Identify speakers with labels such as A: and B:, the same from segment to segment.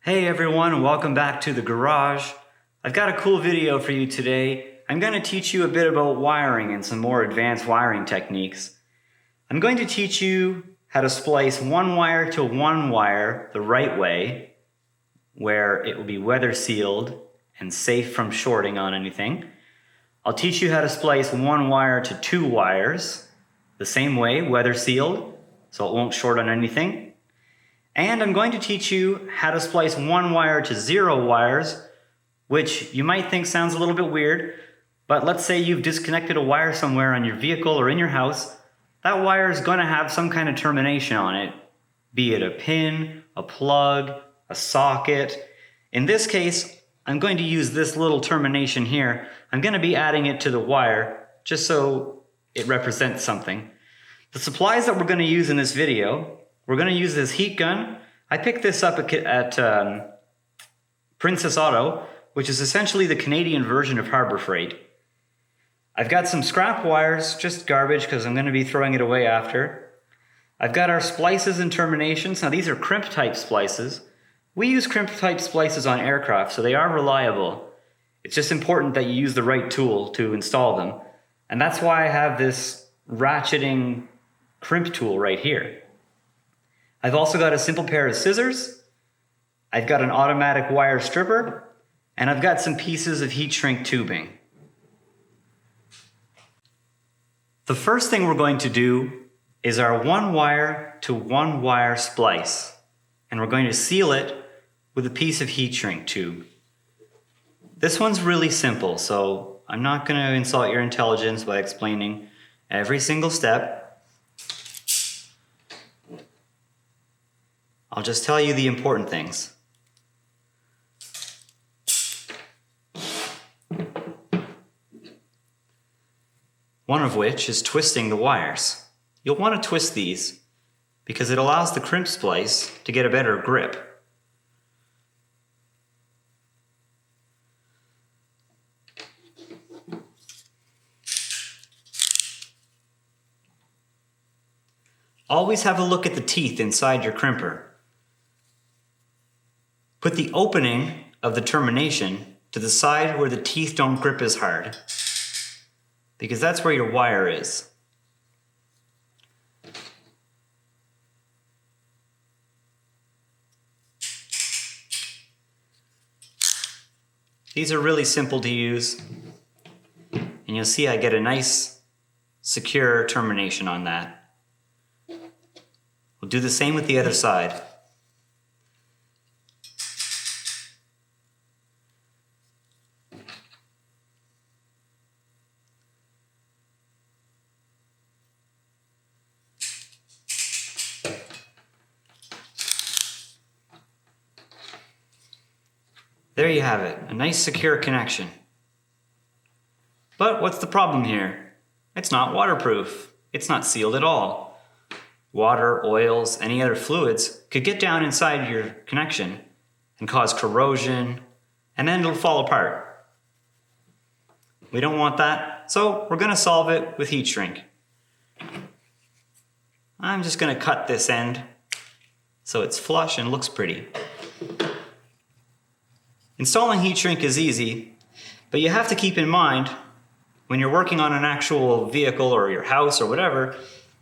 A: Hey everyone, and welcome back to the garage. I've got a cool video for you today. I'm going to teach you a bit about wiring and some more advanced wiring techniques. I'm going to teach you how to splice one wire to one wire the right way, where it will be weather sealed and safe from shorting on anything. I'll teach you how to splice one wire to two wires the same way, weather sealed, so it won't short on anything. And I'm going to teach you how to splice one wire to zero wires, which you might think sounds a little bit weird, but let's say you've disconnected a wire somewhere on your vehicle or in your house. That wire is going to have some kind of termination on it, be it a pin, a plug, a socket. In this case, I'm going to use this little termination here. I'm going to be adding it to the wire just so it represents something. The supplies that we're going to use in this video, we're going to use this heat gun. I picked this up at Princess Auto, which is essentially the Canadian version of Harbor Freight. I've got some scrap wires, just garbage because I'm going to be throwing it away after. I've got our splices and terminations. Now these are crimp type splices. We use crimp type splices on aircraft, so they are reliable. It's just important that you use the right tool to install them. And that's why I have this ratcheting crimp tool right here. I've also got a simple pair of scissors, I've got an automatic wire stripper, and I've got some pieces of heat shrink tubing. The first thing we're going to do is our one wire to one wire splice, and we're going to seal it with a piece of heat shrink tube. This one's really simple, so I'm not going to insult your intelligence by explaining every single step. I'll just tell you the important things. One of which is twisting the wires. You'll want to twist these because it allows the crimp splice to get a better grip. Always have a look at the teeth inside your crimper. Put the opening of the termination to the side where the teeth don't grip as hard, because that's where your wire is. These are really simple to use, and you'll see I get a nice, secure termination on that. We'll do the same with the other side. There you have it, a nice secure connection. But what's the problem here? It's not waterproof. It's not sealed at all. Water, oils, any other fluids could get down inside your connection and cause corrosion, and then it'll fall apart. We don't want that, so we're going to solve it with heat shrink. I'm just going to cut this end so it's flush and looks pretty. Installing heat shrink is easy, but you have to keep in mind when you're working on an actual vehicle or your house or whatever,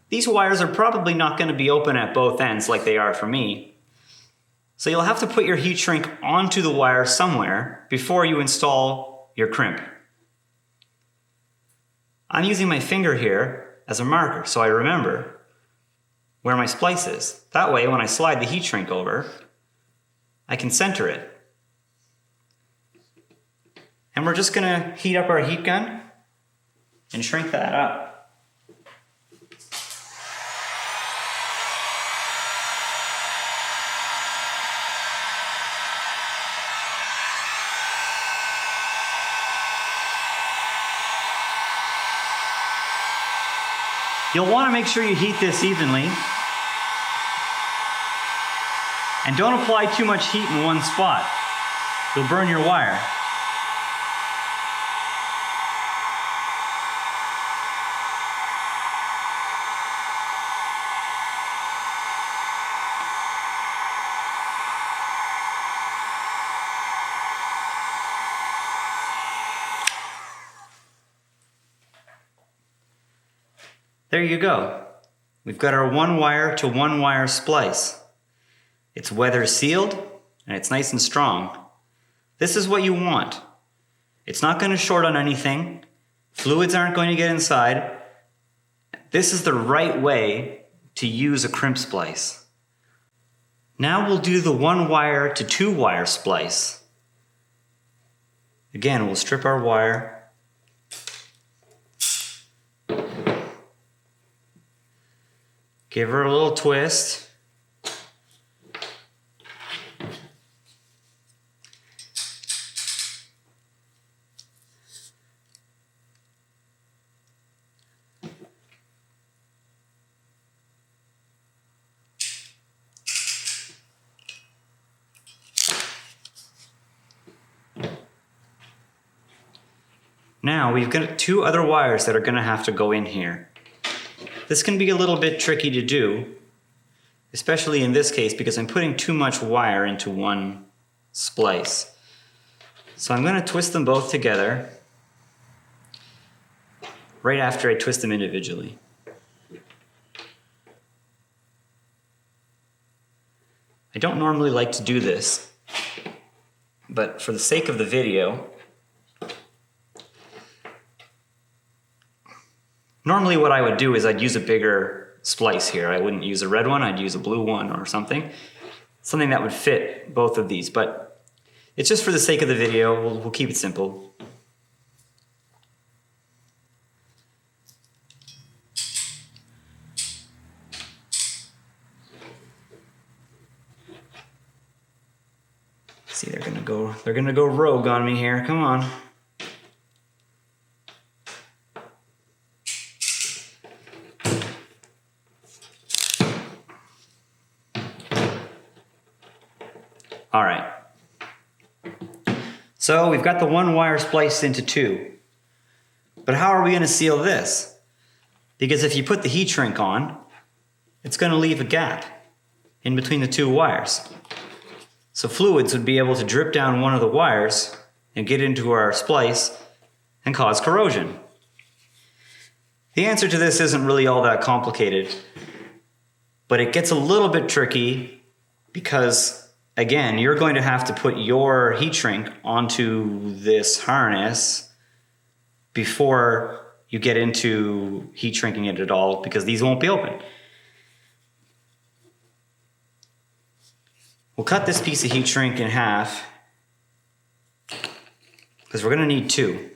A: these wires are probably not going to be open at both ends like they are for me. So you'll have to put your heat shrink onto the wire somewhere before you install your crimp. I'm using my finger here as a marker so I remember where my splice is. That way when I slide the heat shrink over, I can center it. And we're just going to heat up our heat gun and shrink that up. You'll want to make sure you heat this evenly. And don't apply too much heat in one spot. You'll burn your wire. There you go. We've got our one wire to one wire splice. It's weather sealed and it's nice and strong. This is what you want. It's not going to short on anything. Fluids aren't going to get inside. This is the right way to use a crimp splice. Now we'll do the one wire to two wire splice. Again, we'll strip our wire. Give her a little twist. Now we've got two other wires that are going to have to go in here. This can be a little bit tricky to do, especially in this case because I'm putting too much wire into one splice. So I'm going to twist them both together right after I twist them individually. I don't normally like to do this, but for the sake of the video, normally what I would do is I'd use a bigger splice here. I wouldn't use a red one, I'd use a blue one or something. Something that would fit both of these, but it's just for the sake of the video, we'll keep it simple. See, they're gonna go rogue on me here, come on. All right, so we've got the one wire spliced into two, but how are we going to seal this? Because if you put the heat shrink on, it's going to leave a gap in between the two wires. So fluids would be able to drip down one of the wires and get into our splice and cause corrosion. The answer to this isn't really all that complicated, but it gets a little bit tricky because again, you're going to have to put your heat shrink onto this harness before you get into heat shrinking it at all because these won't be open. We'll cut this piece of heat shrink in half because we're going to need two.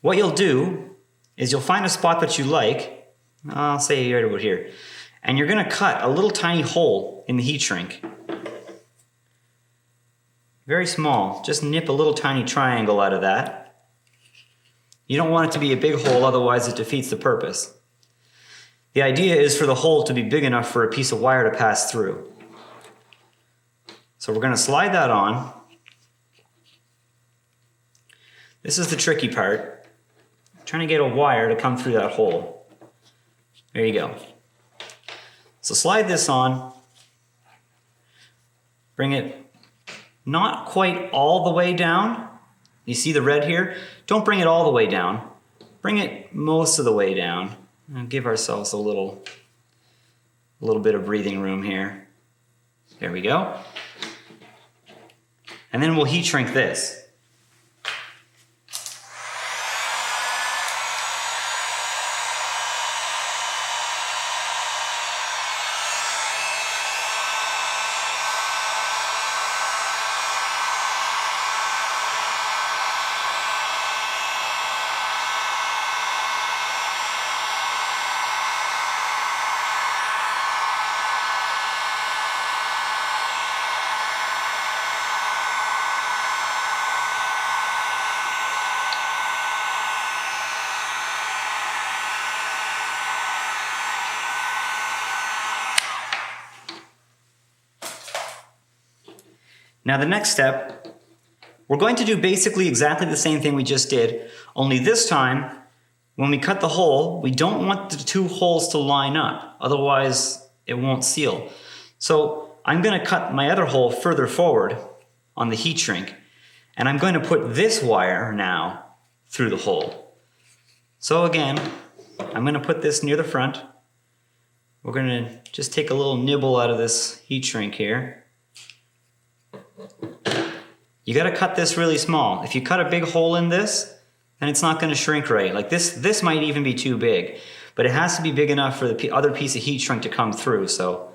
A: What you'll do is you'll find a spot that you like, I'll say right about here, and you're going to cut a little tiny hole in the heat shrink. Very small. Just nip a little tiny triangle out of that. You don't want it to be a big hole, otherwise it defeats the purpose. The idea is for the hole to be big enough for a piece of wire to pass through. So we're going to slide that on. This is the tricky part. I'm trying to get a wire to come through that hole. There you go. So slide this on, bring it not quite all the way down. You see the red here? Don't bring it all the way down. Bring it most of the way down and give ourselves a little bit of breathing room here. There we go. And then we'll heat shrink this. Now the next step, we're going to do basically exactly the same thing we just did, only this time, when we cut the hole, we don't want the two holes to line up, otherwise it won't seal. So I'm going to cut my other hole further forward on the heat shrink, and I'm going to put this wire now through the hole. So again, I'm going to put this near the front. We're going to just take a little nibble out of this heat shrink here. You got to cut this really small. If you cut a big hole in this, then it's not going to shrink right. Like this might even be too big, but it has to be big enough for the other piece of heat shrink to come through. So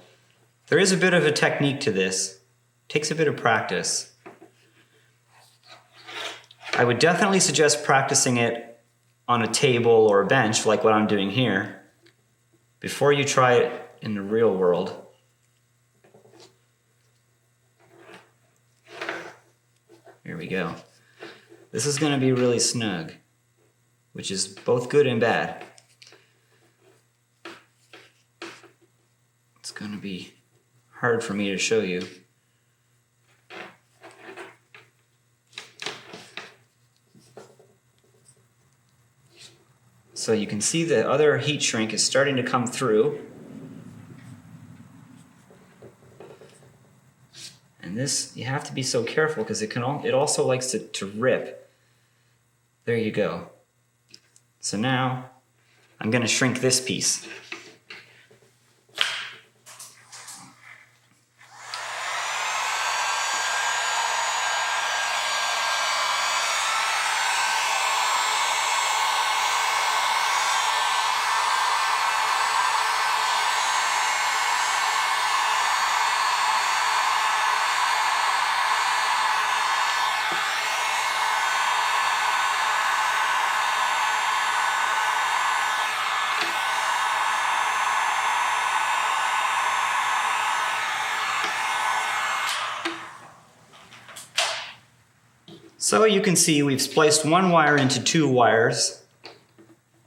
A: there is a bit of a technique to this. It takes a bit of practice. I would definitely suggest practicing it on a table or a bench like what I'm doing here before you try it in the real world. Here we go. This is going to be really snug, which is both good and bad. It's going to be hard for me to show you. So you can see the other heat shrink is starting to come through. And this, you have to be so careful because it also likes to rip. There you go. So now I'm going to shrink this piece. So you can see we've spliced one wire into two wires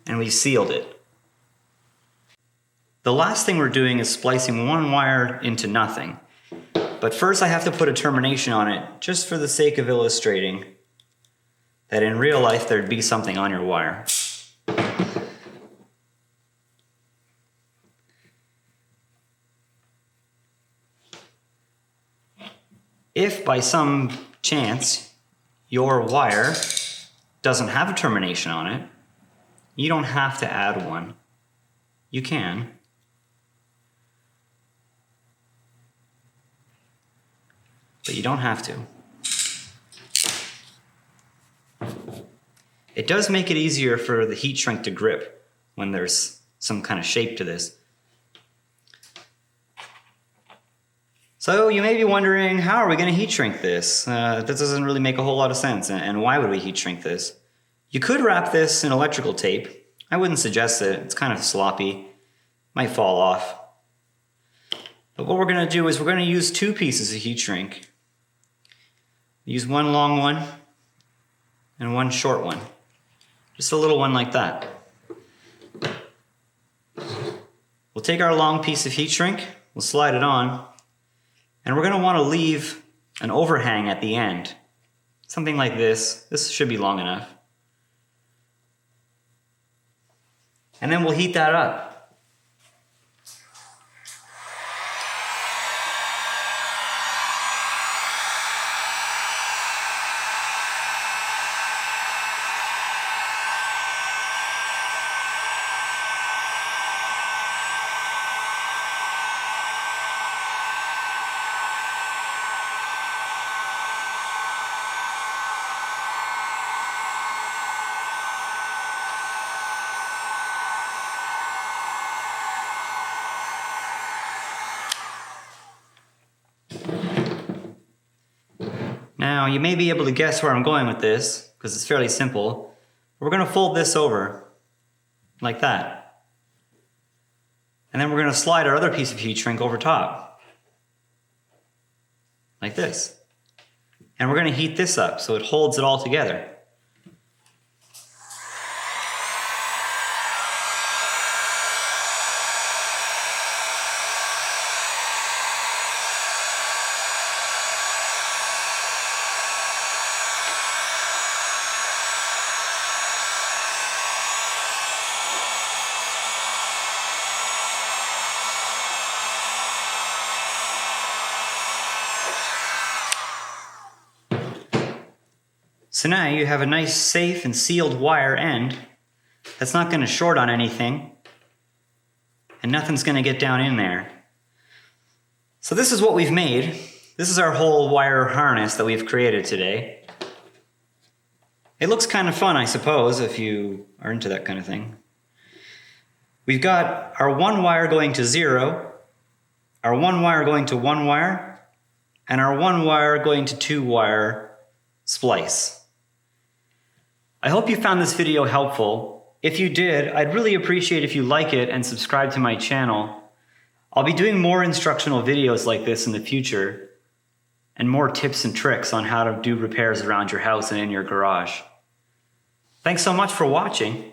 A: and we've sealed it. The last thing we're doing is splicing one wire into nothing. But first I have to put a termination on it just for the sake of illustrating that in real life there'd be something on your wire. If by some chance your wire doesn't have a termination on it, you don't have to add one. You can. But you don't have to. It does make it easier for the heat shrink to grip when there's some kind of shape to this. So you may be wondering, how are we going to heat shrink this? This doesn't really make a whole lot of sense, and why would we heat shrink this? You could wrap this in electrical tape. I wouldn't suggest it. It's kind of sloppy. Might fall off. But what we're going to do is we're going to use two pieces of heat shrink. Use one long one and one short one. Just a little one like that. We'll take our long piece of heat shrink, we'll slide it on, and we're going to want to leave an overhang at the end. Something like this. This should be long enough. And then we'll heat that up. Now, you may be able to guess where I'm going with this, because it's fairly simple. We're going to fold this over, like that. And then we're going to slide our other piece of heat shrink over top, like this. And we're going to heat this up so it holds it all together. So now you have a nice safe and sealed wire end That's not going to short on anything, and nothing's going to get down in there. So this is what we've made. This is our whole wire harness that we've created today. It looks kind of fun, I suppose, if you are into that kind of thing. We've got our one wire going to 0, our one wire going to 1 wire, and our one wire going to 2 wire splice. I hope you found this video helpful. If you did, I'd really appreciate if you like it and subscribe to my channel. I'll be doing more instructional videos like this in the future, and more tips and tricks on how to do repairs around your house and in your garage. Thanks so much for watching.